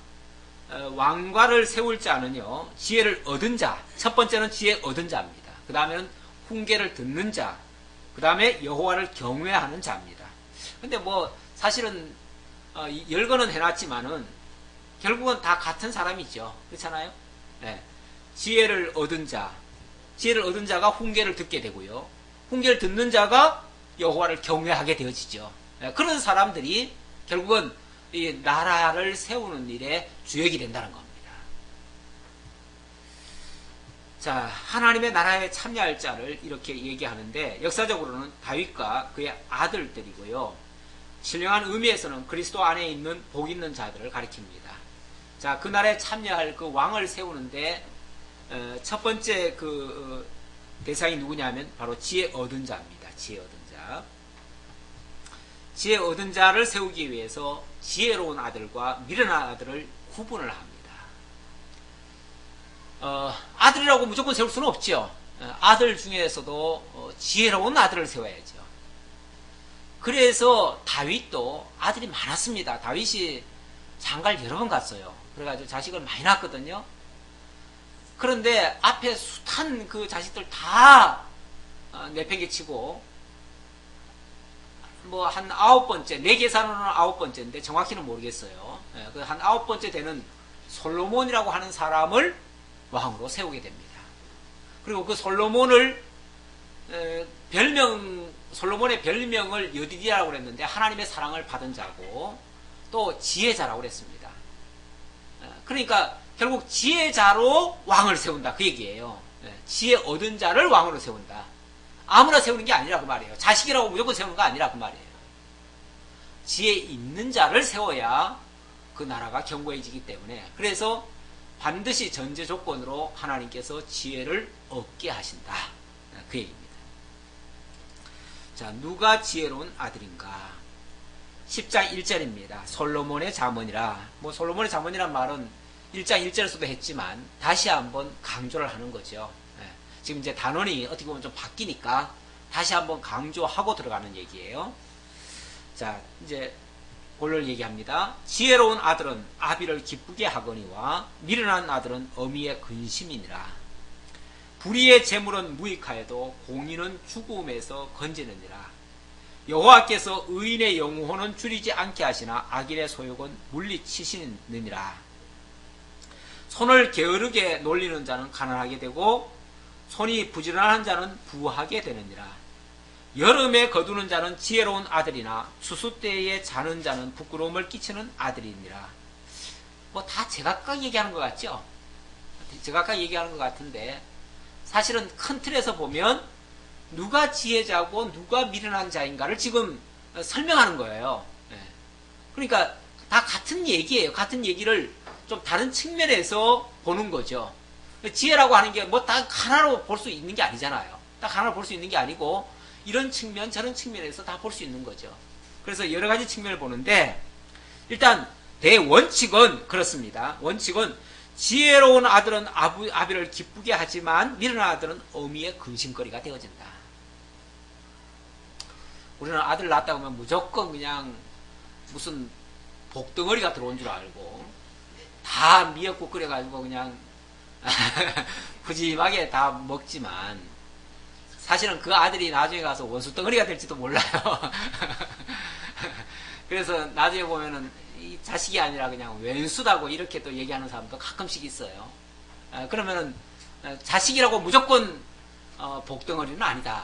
Speaker 1: 왕가를 세울 자는요 지혜를 얻은 자, 첫 번째는 지혜 얻은 자입니다. 그 다음에는 훈계를 듣는 자, 그 다음에 여호와를 경외하는 자입니다. 근데 뭐 사실은 열거는 해놨지만은 결국은 다 같은 사람이죠. 그렇잖아요? 네. 지혜를 얻은 자가 훈계를 듣게 되고요. 훈계를 듣는 자가 여호와를 경외하게 되어지죠. 네. 그런 사람들이 결국은 이 나라를 세우는 일에 주역이 된다는 겁니다. 자, 하나님의 나라에 참여할 자를 이렇게 얘기하는데 역사적으로는 다윗과 그의 아들들이고요. 신령한 의미에서는 그리스도 안에 있는 복 있는 자들을 가리킵니다. 자, 그 나라에 참여할 그 왕을 세우는데 첫 번째 그 대상이 누구냐면 바로 지혜 얻은 자입니다. 지혜 얻은 자. 지혜 얻은 자를 세우기 위해서 지혜로운 아들과 미련한 아들을 구분을 합니다. 아들이라고 무조건 세울 수는 없죠. 아들 중에서도 지혜로운 아들을 세워야죠. 그래서 다윗도 아들이 많았습니다. 다윗이 장가를 여러 번 갔어요. 그래가지고 자식을 많이 낳았거든요. 그런데 앞에 숱한 그 자식들 다 내팽개치고 뭐 한 9번째, 내 계산으로는 9번째인데 정확히는 모르겠어요. 한 9번째 되는 솔로몬이라고 하는 사람을 왕으로 세우게 됩니다. 그리고 그 솔로몬을 솔로몬의 별명을 여디디라고 그랬는데 하나님의 사랑을 받은 자고 또 지혜자라고 그랬습니다. 그러니까 결국 지혜자로 왕을 세운다 그 얘기예요. 지혜 얻은 자를 왕으로 세운다. 아무나 세우는 게 아니라 그 말이에요. 자식이라고 무조건 세우는 거 아니라 그 말이에요. 지혜 있는 자를 세워야 그 나라가 견고해지기 때문에 그래서 반드시 전제 조건으로 하나님께서 지혜를 얻게 하신다. 그 얘기입니다. 자, 누가 지혜로운 아들인가? 10장 1절입니다. 솔로몬의 잠언이라. 뭐 솔로몬의 잠언이란 말은 1장 1절에서도 했지만 다시 한번 강조를 하는 거죠. 지금 이제 단원이 어떻게 보면 좀 바뀌니까 다시 한번 강조하고 들어가는 얘기예요. 자, 이제 본론을 얘기합니다. 지혜로운 아들은 아비를 기쁘게 하거니와 미련한 아들은 어미의 근심이니라. 불의의 재물은 무익하여도 공의는 죽음에서 건지느니라. 여호와께서 의인의 영혼은 줄이지 않게 하시나 악인의 소욕은 물리치시느니라. 손을 게으르게 놀리는 자는 가난하게 되고 손이 부지런한 자는 부하게 되느니라. 여름에 거두는 자는 지혜로운 아들이나 추수 때에 자는 자는 부끄러움을 끼치는 아들이니라. 뭐 다 제각각 얘기하는 것 같죠? 제각각 얘기하는 것 같은데 사실은 큰 틀에서 보면 누가 지혜자고 누가 미련한 자인가를 지금 설명하는 거예요. 그러니까 다 같은 얘기예요. 같은 얘기를 좀 다른 측면에서 보는 거죠. 지혜라고 하는 게 뭐 딱 하나로 볼 수 있는 게 아니잖아요. 딱 하나로 볼 수 있는 게 아니고 이런 측면 저런 측면에서 다 볼 수 있는 거죠. 그래서 여러 가지 측면을 보는데, 일단 대원칙은 그렇습니다. 원칙은 지혜로운 아들은 아비를 기쁘게 하지만 미련한 아들은 어미의 근심거리가 되어진다. 우리는 아들 낳았다고 하면 무조건 그냥 무슨 복덩어리가 들어온 줄 알고 다 미역국 끓여가지고 그냥 푸짐하게 다 먹지만, 사실은 그 아들이 나중에 가서 원수덩어리가 될지도 몰라요. 그래서 나중에 보면은 이 자식이 아니라 그냥 왼수다고 이렇게 또 얘기하는 사람도 가끔씩 있어요. 그러면은 자식이라고 무조건 복덩어리는 아니다.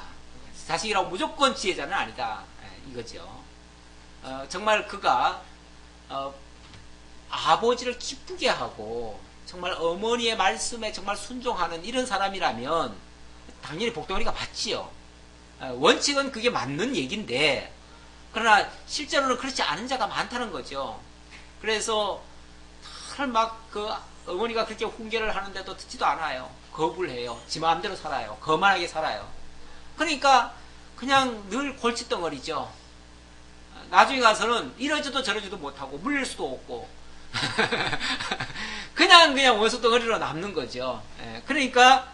Speaker 1: 자식이라고 무조건 지혜자는 아니다. 이거죠. 정말 그가 아버지를 기쁘게 하고 정말 어머니의 말씀에 정말 순종하는 이런 사람이라면 당연히 복덩어리가 맞지요. 원칙은 그게 맞는 얘기인데, 그러나 실제로는 그렇지 않은 자가 많다는 거죠. 그래서 막 그 어머니가 그렇게 훈계를 하는데도 듣지도 않아요. 거부를 해요. 지 마음대로 살아요. 거만하게 살아요. 그러니까 그냥 늘 골칫덩어리죠. 나중에 가서는 이러지도 저러지도 못하고 물릴 수도 없고 그냥 원수덩어리로 남는 거죠. 그러니까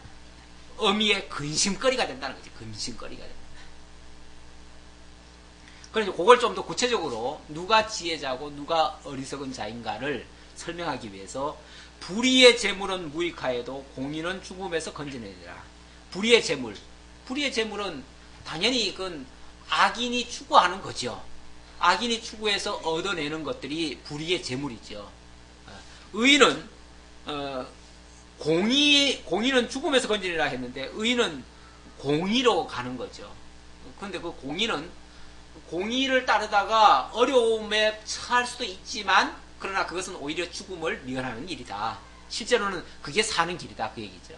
Speaker 1: 어미의 근심거리가 된다는 거지. 근심거리가 된다. 그래서 그걸 좀 더 구체적으로 누가 지혜자고 누가 어리석은 자인가를 설명하기 위해서, 불의의 재물은 무익하여도 공의는 죽음에서 건지느니라. 불의의 재물은 당연히 그건 악인이 추구하는 거죠. 악인이 추구해서 얻어내는 것들이 불의의 재물이죠. 의인은 공의는 죽음에서 건지느니라 했는데, 의인은 공의로 가는 거죠. 그런데 그 공의를 따르다가 어려움에 처할 수도 있지만, 그러나 그것은 오히려 죽음을 미연하는 일이다. 실제로는 그게 사는 길이다. 그 얘기죠.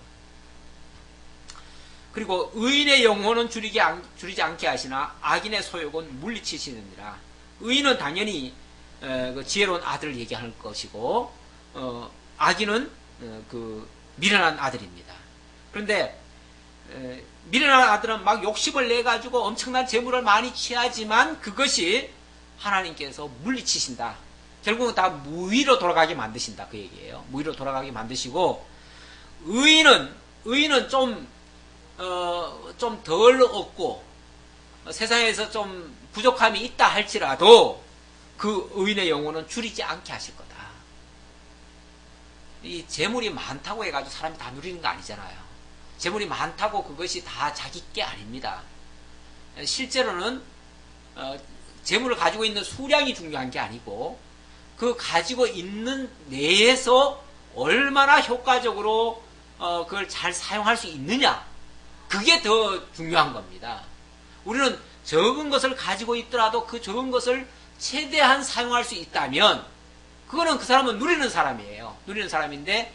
Speaker 1: 그리고 의인의 영혼은 줄이지 않게 하시나 악인의 소욕은 물리치시느니라. 의인은 당연히 그 지혜로운 아들을 얘기할 것이고, 악인은 그 미련한 아들입니다. 그런데 미련한 아들은 막 욕심을 내가지고 엄청난 재물을 많이 취하지만 그것이 하나님께서 물리치신다. 결국은 다 무위로 돌아가게 만드신다. 그 얘기예요. 무위로 돌아가게 만드시고, 의인은 좀 덜 얻고 세상에서 좀 부족함이 있다 할지라도 그 의인의 영혼은 줄이지 않게 하실 거다. 이 재물이 많다고 해가지고 사람이 다 누리는 거 아니잖아요. 재물이 많다고 그것이 다 자기 게 아닙니다. 실제로는 재물을 가지고 있는 수량이 중요한 게 아니고 그 가지고 있는 내에서 얼마나 효과적으로 그걸 잘 사용할 수 있느냐, 그게 더 중요한 겁니다. 우리는 적은 것을 가지고 있더라도 그 적은 것을 최대한 사용할 수 있다면 그거는 그 사람은 누리는 사람이에요. 누리는 사람인데,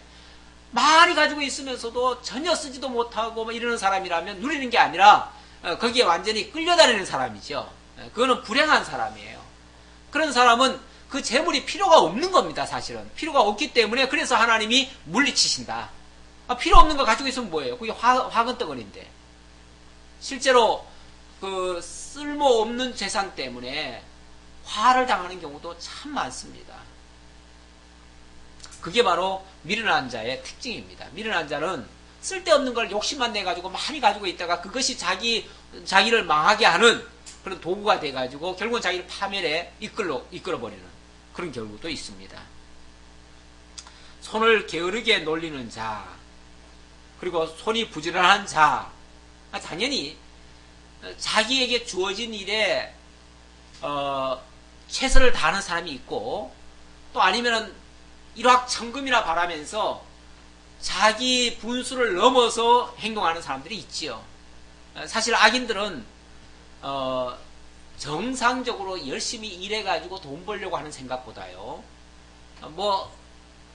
Speaker 1: 많이 가지고 있으면서도 전혀 쓰지도 못하고 이러는 사람이라면 누리는 게 아니라 거기에 완전히 끌려다니는 사람이죠. 그거는 불행한 사람이에요. 그런 사람은 그 재물이 필요가 없는 겁니다. 사실은 필요가 없기 때문에, 그래서 하나님이 물리치신다. 필요 없는 거 가지고 있으면 뭐예요? 그게 화근덩어리인데. 실제로 그 쓸모없는 재산 때문에 화를 당하는 경우도 참 많습니다. 그게 바로 미련한 자의 특징입니다. 미련한 자는 쓸데없는 걸 욕심만 내가지고 많이 가지고 있다가 그것이 자기를 망하게 하는 그런 도구가 돼가지고 결국은 자기를 파멸에 이끌어버리는 그런 경우도 있습니다. 손을 게으르게 놀리는 자, 그리고 손이 부지런한 자, 당연히 자기에게 주어진 일에 최선을 다하는 사람이 있고, 또 아니면은 일확천금이나 바라면서 자기 분수를 넘어서 행동하는 사람들이 있지요. 사실 악인들은 정상적으로 열심히 일해가지고 돈 벌려고 하는 생각보다요,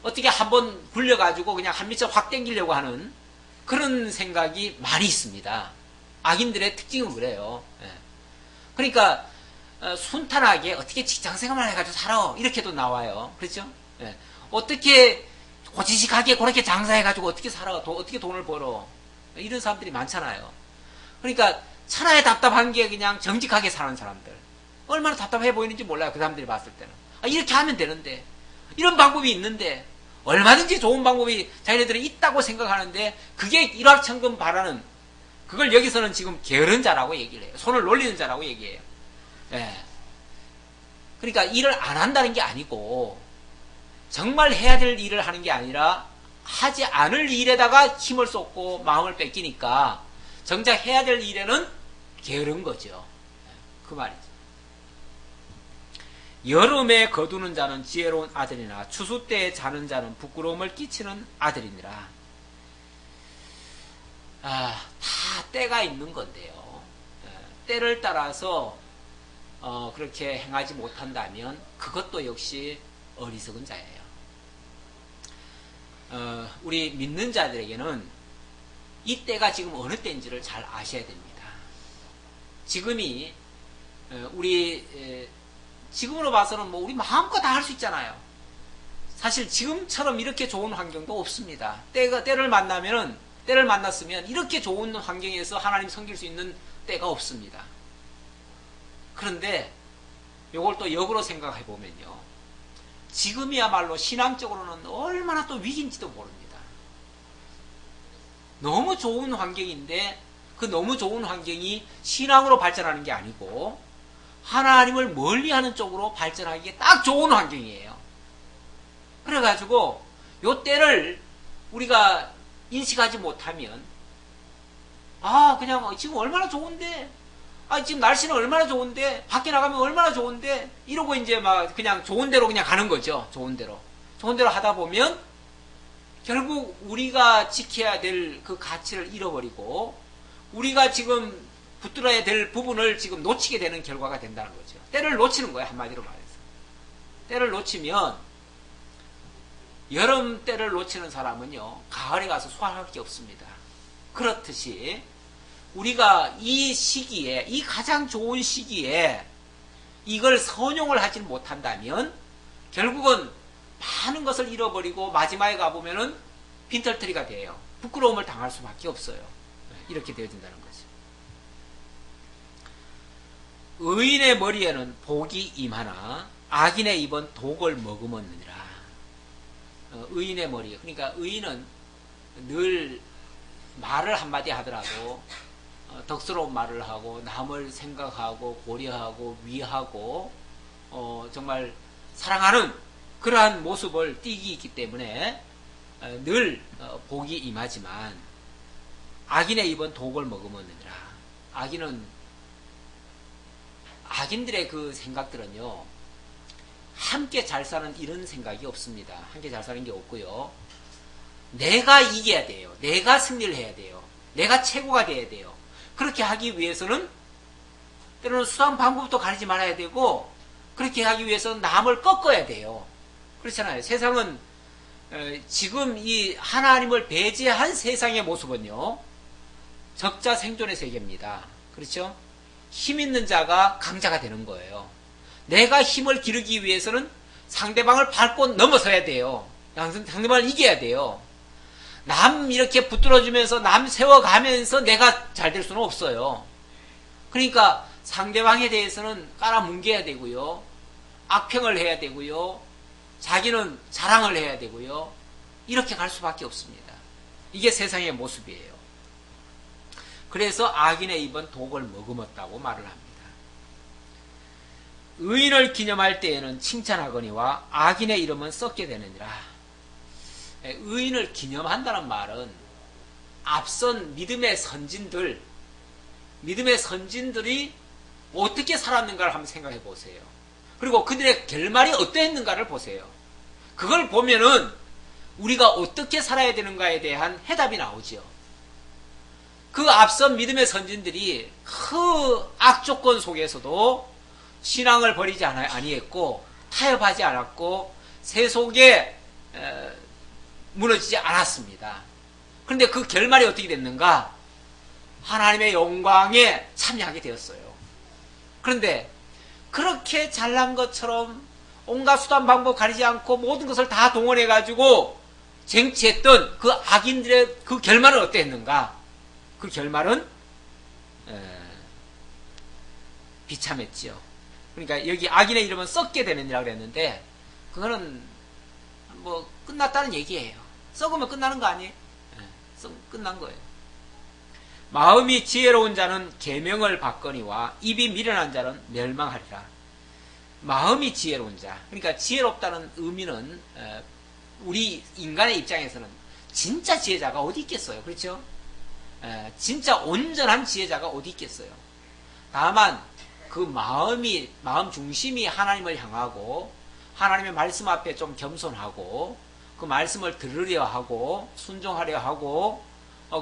Speaker 1: 어떻게 한번 굴려가지고 그냥 한 미쳐 확 땡기려고 하는 그런 생각이 많이 있습니다. 악인들의 특징은 그래요. 그러니까 순탄하게 어떻게 직장생활만 해가지고 살아, 이렇게도 나와요. 그렇죠? 어떻게 고지식하게 그렇게 장사해가지고 어떻게 살아, 어떻게 돈을 벌어, 이런 사람들이 많잖아요. 그러니까 천하에 답답한 게 그냥 정직하게 사는 사람들, 얼마나 답답해 보이는지 몰라요. 그 사람들이 봤을 때는. 이렇게 하면 되는데, 이런 방법이 있는데, 얼마든지 좋은 방법이 자기네들은 있다고 생각하는데, 그게 일확천금 바라는, 그걸 여기서는 지금 게으른 자라고 얘기를 해요. 손을 놀리는 자라고 얘기해요. 예. 그러니까 일을 안 한다는 게 아니고, 정말 해야 될 일을 하는 게 아니라, 하지 않을 일에다가 힘을 쏟고 마음을 뺏기니까, 정작 해야 될 일에는 게으른 거죠. 그 말이죠. 여름에 거두는 자는 지혜로운 아들이나 추수 때에 자는 자는 부끄러움을 끼치는 아들이니라. 다 때가 있는 건데요. 때를 따라서 그렇게 행하지 못한다면 그것도 역시 어리석은 자예요. 우리 믿는 자들에게는 이 때가 지금 어느 때인지를 잘 아셔야 됩니다. 지금이 우리 지금으로 봐서는 뭐 우리 마음껏 다 할 수 있잖아요. 사실 지금처럼 이렇게 좋은 환경도 없습니다. 때를 만났으면 이렇게 좋은 환경에서 하나님 섬길 수 있는 때가 없습니다. 그런데 이걸 또 역으로 생각해 보면요, 지금이야말로 신앙적으로는 얼마나 또 위기인지도 모릅니다. 너무 좋은 환경인데 그 너무 좋은 환경이 신앙으로 발전하는 게 아니고 하나님을 멀리하는 쪽으로 발전하기에 딱 좋은 환경이에요. 그래가지고 요 때를 우리가 인식하지 못하면 그냥 지금 얼마나 좋은데, 지금 날씨는 얼마나 좋은데, 밖에 나가면 얼마나 좋은데, 이러고 이제 막 그냥 좋은 대로 그냥 가는 거죠. 좋은 대로 하다 보면 결국 우리가 지켜야 될 그 가치를 잃어버리고 우리가 지금 붙들어야 될 부분을 지금 놓치게 되는 결과가 된다는 거죠. 때를 놓치는 거예요. 한마디로 말해서. 때를 놓치면, 여름 때를 놓치는 사람은요, 가을에 가서 수확할 게 없습니다. 그렇듯이 우리가 이 시기에, 이 가장 좋은 시기에 이걸 선용을 하지 못한다면 결국은 많은 것을 잃어버리고 마지막에 가보면은 빈털터리가 돼요. 부끄러움을 당할 수밖에 없어요. 이렇게 되어진다는 거죠. 의인의 머리에는 복이 임하나 악인의 입은 독을 머금었느니라. 의인의 머리, 그러니까 의인은 늘 말을 한마디 하더라도 덕스러운 말을 하고 남을 생각하고 고려하고 위하고 정말 사랑하는 그러한 모습을 띠기 있기 때문에 늘 복이 임하지만 악인의 입은 독을 머금었느니라. 악인들의 그 생각들은요, 함께 잘 사는 이런 생각이 없습니다. 함께 잘 사는 게 없고요, 내가 이겨야 돼요. 내가 승리를 해야 돼요. 내가 최고가 돼야 돼요. 그렇게 하기 위해서는 때로는 수단 방법도 가리지 말아야 되고, 그렇게 하기 위해서는 남을 꺾어야 돼요. 그렇잖아요. 세상은 지금 이 하나님을 배제한 세상의 모습은요, 적자 생존의 세계입니다. 그렇죠? 힘 있는 자가 강자가 되는 거예요. 내가 힘을 기르기 위해서는 상대방을 밟고 넘어서야 돼요. 상대방을 이겨야 돼요. 남 이렇게 붙들어주면서 남 세워가면서 내가 잘 될 수는 없어요. 그러니까 상대방에 대해서는 깔아뭉개야 되고요, 악평을 해야 되고요, 자기는 자랑을 해야 되고요, 이렇게 갈 수밖에 없습니다. 이게 세상의 모습이에요. 그래서 악인의 입은 독을 머금었다고 말을 합니다. 의인을 기념할 때에는 칭찬하거니와 악인의 이름은 썩게 되느니라. 의인을 기념한다는 말은 앞선 믿음의 선진들이 어떻게 살았는가를 한번 생각해 보세요. 그리고 그들의 결말이 어떠했는가를 보세요. 그걸 보면은 우리가 어떻게 살아야 되는가에 대한 해답이 나오죠. 그 앞선 믿음의 선진들이 그 악조건 속에서도 신앙을 버리지 아니했고 타협하지 않았고 세속에 무너지지 않았습니다. 그런데 그 결말이 어떻게 됐는가? 하나님의 영광에 참여하게 되었어요. 그런데 그렇게 잘난 것처럼 온갖 수단 방법 가리지 않고 모든 것을 다 동원해가지고 쟁취했던 그 악인들의 그 결말은 어땠는가? 그 결말은 비참했지요. 그러니까 여기 악인의 이름은 썩게 되는 이라고 그랬는데 그거는 뭐 끝났다는 얘기예요. 썩으면 끝나는 거 아니에요? 끝난 거예요. 마음이 지혜로운 자는 계명을 받거니와 입이 미련한 자는 멸망하리라. 마음이 지혜로운 자. 그러니까 지혜롭다는 의미는 우리 인간의 입장에서는 진짜 지혜자가 어디 있겠어요. 그렇죠? 진짜 온전한 지혜자가 어디 있겠어요. 다만 그 마음 중심이 하나님을 향하고 하나님의 말씀 앞에 좀 겸손하고 그 말씀을 들으려 하고 순종하려 하고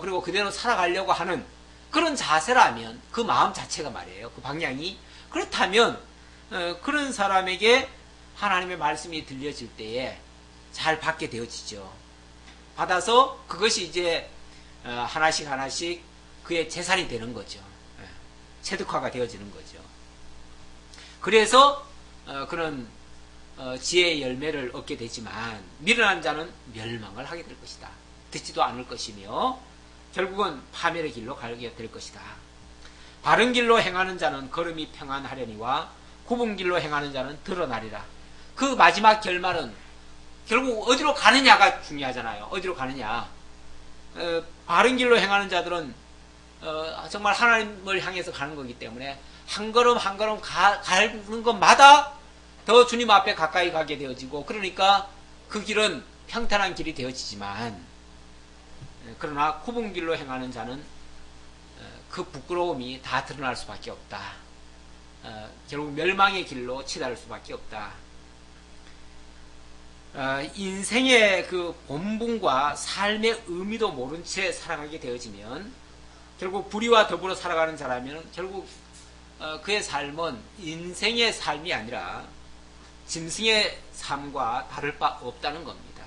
Speaker 1: 그리고 그대로 살아가려고 하는 그런 자세라면 그 마음 자체가 말이에요. 그 방향이 그렇다면 그런 사람에게 하나님의 말씀이 들려질 때에 잘 받게 되어지죠. 받아서 그것이 이제 하나씩 하나씩 그의 재산이 되는 거죠. 체득화가 되어지는 거죠. 그래서 그런 지혜의 열매를 얻게 되지만 미련한 자는 멸망을 하게 될 것이다. 듣지도 않을 것이며 결국은 파멸의 길로 가게 될 것이다. 바른 길로 행하는 자는 걸음이 평안하려니와 굽은 길로 행하는 자는 드러나리라. 그 마지막 결말은 결국 어디로 가느냐가 중요하잖아요. 어디로 가느냐. 바른 길로 행하는 자들은 정말 하나님을 향해서 가는 거기 때문에 한 걸음 한 걸음 가는 것마다 더 주님 앞에 가까이 가게 되어지고 그러니까 그 길은 평탄한 길이 되어지지만 그러나 굽은 길로 행하는 자는 그 부끄러움이 다 드러날 수밖에 없다. 결국 멸망의 길로 치달을 수밖에 없다. 인생의 그 본분과 삶의 의미도 모른 채 살아가게 되어지면 결국 불의와 더불어 살아가는 자라면 결국 그의 삶은 인생의 삶이 아니라 짐승의 삶과 다를 바 없다는 겁니다.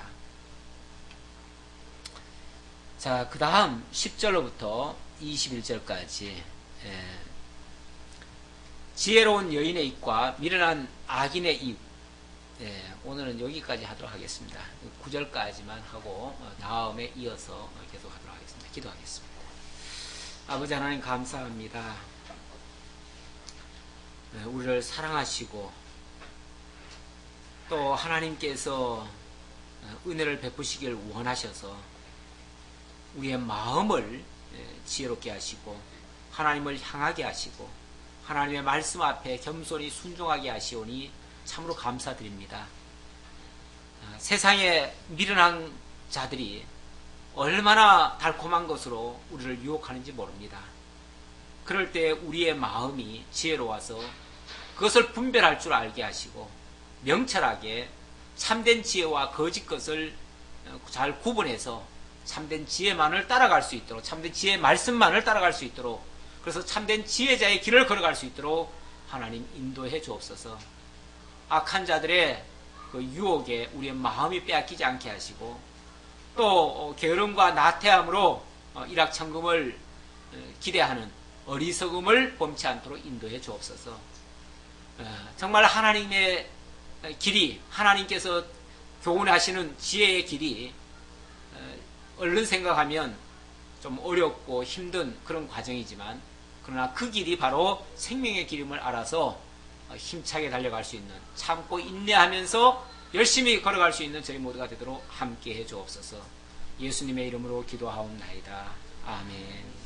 Speaker 1: 자, 그 다음 10절로부터 21절까지 지혜로운 여인의 입과 미련한 악인의 입. 오늘은 여기까지 하도록 하겠습니다. 9절까지만 하고 다음에 이어서 계속 하도록 하겠습니다. 기도하겠습니다. 아버지 하나님 감사합니다. 우리를 사랑하시고 또 하나님께서 은혜를 베푸시길 원하셔서 우리의 마음을 지혜롭게 하시고 하나님을 향하게 하시고 하나님의 말씀 앞에 겸손히 순종하게 하시오니 참으로 감사드립니다. 세상의 미련한 자들이 얼마나 달콤한 것으로 우리를 유혹하는지 모릅니다. 그럴 때 우리의 마음이 지혜로워서 그것을 분별할 줄 알게 하시고 명철하게 참된 지혜와 거짓 것을 잘 구분해서 참된 지혜만을 따라갈 수 있도록 참된 지혜의 말씀만을 따라갈 수 있도록 그래서 참된 지혜자의 길을 걸어갈 수 있도록 하나님 인도해 주옵소서. 악한 자들의 그 유혹에 우리의 마음이 빼앗기지 않게 하시고 또 게으름과 나태함으로 일확천금을 기대하는 어리석음을 범치 않도록 인도해 주옵소서. 정말 하나님의 길이 하나님께서 교훈하시는 지혜의 길이 얼른 생각하면 좀 어렵고 힘든 그런 과정이지만 그러나 그 길이 바로 생명의 길임을 알아서 힘차게 달려갈 수 있는 참고 인내하면서 열심히 걸어갈 수 있는 저희 모두가 되도록 함께 해 주옵소서. 예수님의 이름으로 기도하옵나이다. 아멘.